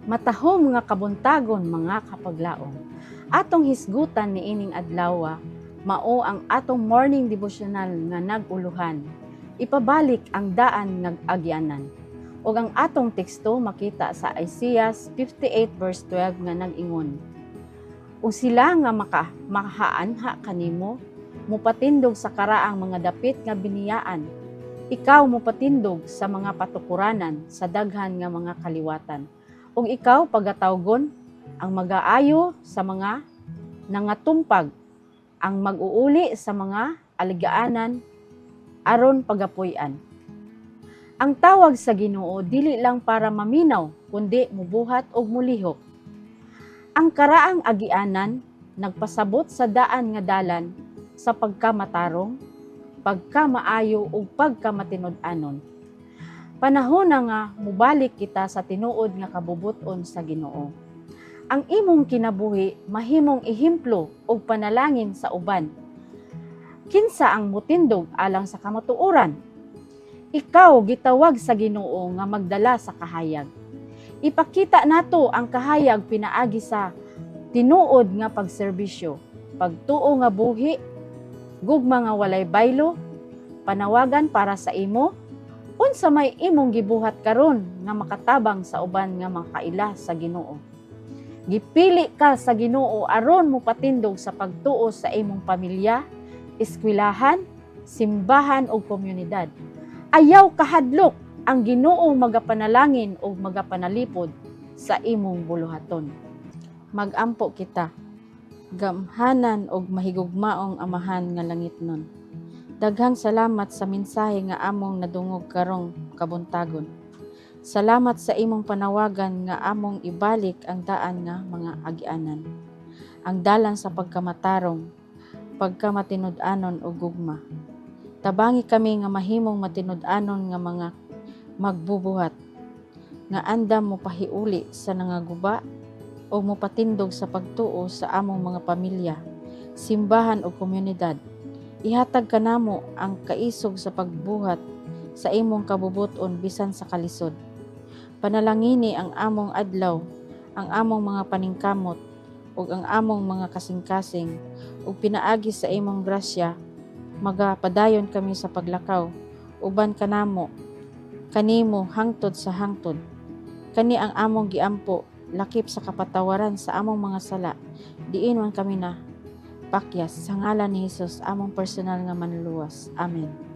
Matahom nga kabuntagon mga kapaglaom. Atong hisgutan ni ining adlaw mao ang atong morning devotional nga naguluhan. Ipabalik ang daan nag-agyanan. Ug ang atong teksto makita sa Isaiah 58 verse 12 nga nag-ingon. Ug sila nga makahaanha kanimo, mupatindog sa karaang mga dapit nga biniyaan. Ikaw mupatindog sa mga patukuranan sa daghan nga mga kaliwatan. Ug ikaw pagatawgon ang mag-aayo sa mga nangatumpag, ang mag-uuli sa mga aligaanan aron pagapuy-an. Ang tawag sa Ginoo dili lang para maminaw kundi mubuhat og mulihok. Ang karaang agianan nagpasabot sa daan nga dalan sa pagkamatarong, pagkamaayo ug pagkamatinud-anon. Panahon na nga mubalik kita sa tinuod nga kabubuton sa Ginoo. Ang imong kinabuhi mahimong ehemplo ug panalangin sa uban. Kinsa ang mutindog alang sa kamatuoran? Ikaw gitawag sa Ginoo nga magdala sa kahayag. Ipakita nato ang kahayag pinaagi sa tinuod nga pagserbisyo, pagtuo nga buhi, gugma nga walay baylo, panawagan para sa imo, unsa may imong gibuhat karon nga makatabang sa uban nga makaila sa Ginoo. Gipili ka sa Ginoo aron mo patindog sa pagtuo sa imong pamilya, eskwelahan, simbahan ug komunidad. Ayaw kahadlok ang Ginoo magapanalangin o magapanalipod sa imong buluhaton. Magampo kita, gamhanan og mahigugmaong Amahan nga langitnon. Daghang salamat sa mensahe nga among nadungog karong kabuntagon. Salamat sa imong panawagan nga among ibalik ang daan nga mga agianan. Ang dalan sa pagkamatarong, pagkamatinud-anon ug gugma. Tabangi kami nga mahimong matinud-anon nga mga magbubuhat, nga andam mo pahiuli sa nangaguba o mo patindog sa pagtuo sa among mga pamilya, simbahan o komunidad. Ihatag kanamo ang kaisog sa pagbuhat sa imong kabubuton bisan sa kalisod. Panalangini ang among adlaw, ang among mga paningkamot, ug ang among mga kasing-kasing, ug pinaagi sa imong grasya, magapadayon kami sa paglakaw, uban kanamo, kanimo hangtod sa hangtod. Kani ang among giampo, lakip sa kapatawaran sa among mga sala, diin man kami na pakyas sa ngalan ni Hesus, among personal nga manluluwas. Amen.